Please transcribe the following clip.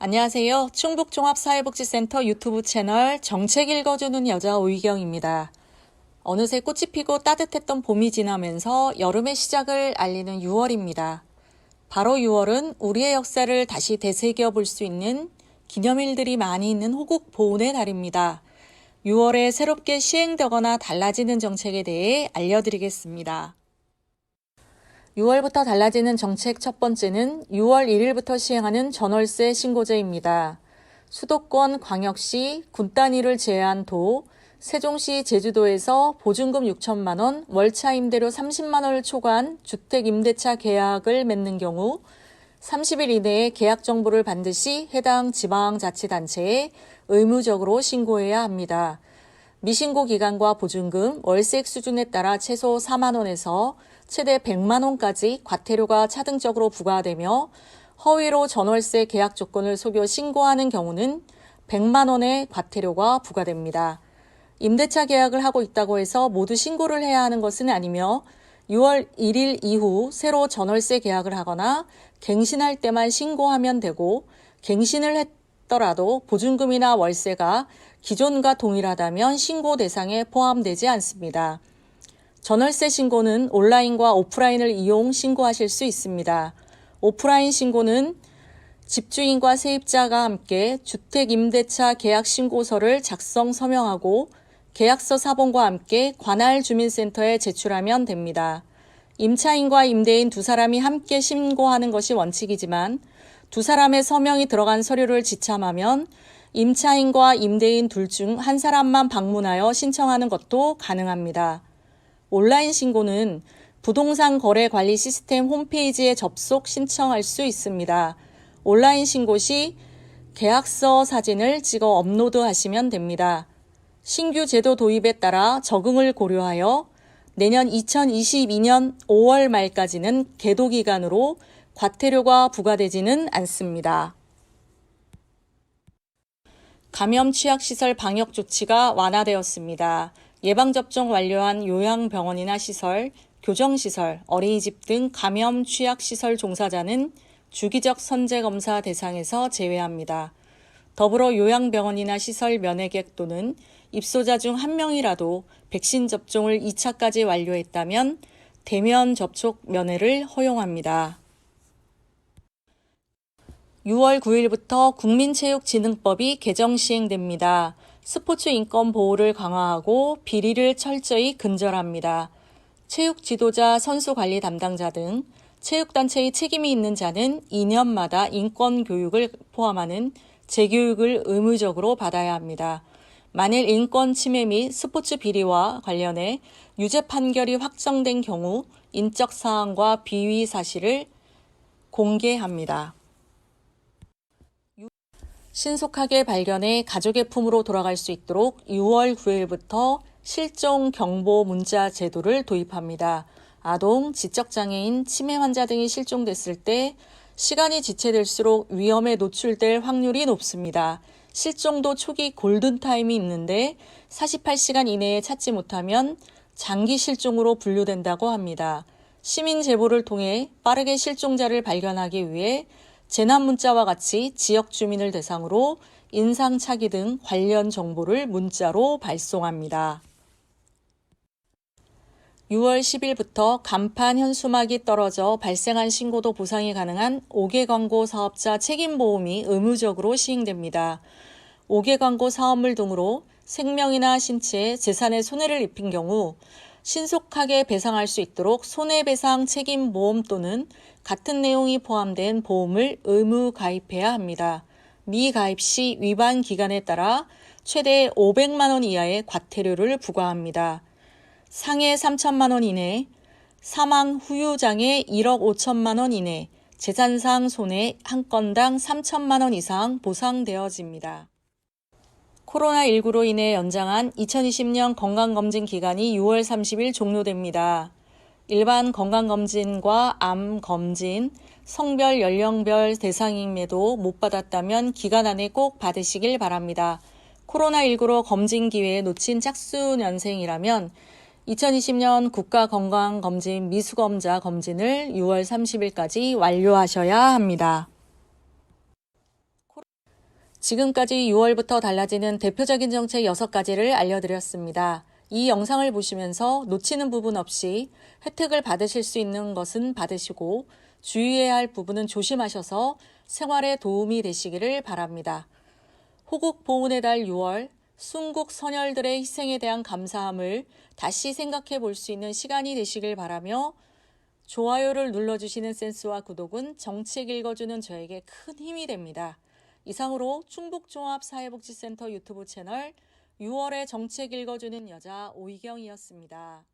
안녕하세요. 충북종합사회복지센터 유튜브 채널 정책 읽어주는 여자 오희경입니다. 어느새 꽃이 피고 따뜻했던 봄이 지나면서 여름의 시작을 알리는 6월입니다. 바로 6월은 우리의 역사를 다시 되새겨 볼 수 있는 기념일들이 많이 있는 호국 보훈의 달입니다. 6월에 새롭게 시행되거나 달라지는 정책에 대해 알려드리겠습니다. 6월부터 달라지는 정책 첫 번째는 6월 1일부터 시행하는 전월세 신고제입니다. 수도권, 광역시, 군 단위를 제외한 도, 세종시, 제주도에서 보증금 6천만 원, 월차 임대료 30만 원을 초과한 주택 임대차 계약을 맺는 경우 30일 이내에 계약 정보를 반드시 해당 지방자치단체에 의무적으로 신고해야 합니다. 미신고 기간과 보증금, 월세액 수준에 따라 최소 4만 원에서 최대 100만 원까지 과태료가 차등적으로 부과되며 허위로 전월세 계약 조건을 속여 신고하는 경우는 100만 원의 과태료가 부과됩니다. 임대차 계약을 하고 있다고 해서 모두 신고를 해야 하는 것은 아니며 6월 1일 이후 새로 전월세 계약을 하거나 갱신할 때만 신고하면 되고 갱신을 했더라도 보증금이나 월세가 기존과 동일하다면 신고 대상에 포함되지 않습니다. 전월세 신고는 온라인과 오프라인을 이용 신고하실 수 있습니다. 오프라인 신고는 집주인과 세입자가 함께 주택임대차 계약신고서를 작성 서명하고 계약서 사본과 함께 관할 주민센터에 제출하면 됩니다. 임차인과 임대인 두 사람이 함께 신고하는 것이 원칙이지만 두 사람의 서명이 들어간 서류를 지참하면 임차인과 임대인 둘 중 한 사람만 방문하여 신청하는 것도 가능합니다. 온라인 신고는 부동산 거래 관리 시스템 홈페이지에 접속 신청할 수 있습니다. 온라인 신고 시 계약서 사진을 찍어 업로드하시면 됩니다. 신규 제도 도입에 따라 적응을 고려하여 내년 2022년 5월 말까지는 계도 기간으로 과태료가 부과되지는 않습니다. 감염 취약시설 방역 조치가 완화되었습니다. 예방접종 완료한 요양병원이나 시설, 교정시설, 어린이집 등 감염 취약시설 종사자는 주기적 선제검사 대상에서 제외합니다. 더불어 요양병원이나 시설 면회객 또는 입소자 중 한 명이라도 백신 접종을 2차까지 완료했다면 대면 접촉 면회를 허용합니다. 6월 9일부터 국민체육진흥법이 개정 시행됩니다. 스포츠 인권 보호를 강화하고 비리를 철저히 근절합니다. 체육 지도자, 선수 관리 담당자 등 체육단체의 책임이 있는 자는 2년마다 인권 교육을 포함하는 재교육을 의무적으로 받아야 합니다. 만일 인권 침해 및 스포츠 비리와 관련해 유죄 판결이 확정된 경우 인적 사항과 비위 사실을 공개합니다. 신속하게 발견해 가족의 품으로 돌아갈 수 있도록 6월 9일부터 실종 경보 문자 제도를 도입합니다. 아동, 지적장애인, 치매 환자 등이 실종됐을 때 시간이 지체될수록 위험에 노출될 확률이 높습니다. 실종도 초기 골든타임이 있는데 48시간 이내에 찾지 못하면 장기 실종으로 분류된다고 합니다. 시민 제보를 통해 빠르게 실종자를 발견하기 위해 재난문자와 같이 지역 주민을 대상으로 인상착의 등 관련 정보를 문자로 발송합니다. 6월 10일부터 간판 현수막이 떨어져 발생한 신고도 보상이 가능한 5개 광고 사업자 책임보험이 의무적으로 시행됩니다. 5개 광고 사업물 등으로 생명이나 신체, 재산에 손해를 입힌 경우 신속하게 배상할 수 있도록 손해배상 책임보험 또는 같은 내용이 포함된 보험을 의무 가입해야 합니다. 미가입 시 위반 기간에 따라 최대 500만 원 이하의 과태료를 부과합니다. 상해 3천만 원 이내, 사망 후유장애 1억 5천만 원 이내, 재산상 손해 한 건당 3천만 원 이상 보상되어집니다. 코로나19로 인해 연장한 2020년 건강검진 기간이 6월 30일 종료됩니다. 일반 건강검진과 암검진, 성별, 연령별 대상임에도 못 받았다면 기간 안에 꼭 받으시길 바랍니다. 코로나19로 검진 기회에 놓친 짝수년생이라면 2020년 국가건강검진 미수검자 검진을 6월 30일까지 완료하셔야 합니다. 지금까지 6월부터 달라지는 대표적인 정책 6가지를 알려드렸습니다. 이 영상을 보시면서 놓치는 부분 없이 혜택을 받으실 수 있는 것은 받으시고 주의해야 할 부분은 조심하셔서 생활에 도움이 되시기를 바랍니다. 호국 보훈의 달 6월, 순국 선열들의 희생에 대한 감사함을 다시 생각해 볼 수 있는 시간이 되시길 바라며 좋아요를 눌러주시는 센스와 구독은 정책 읽어주는 저에게 큰 힘이 됩니다. 이상으로 충북종합사회복지센터 유튜브 채널 6월의 정책 읽어주는 여자 오희경이었습니다.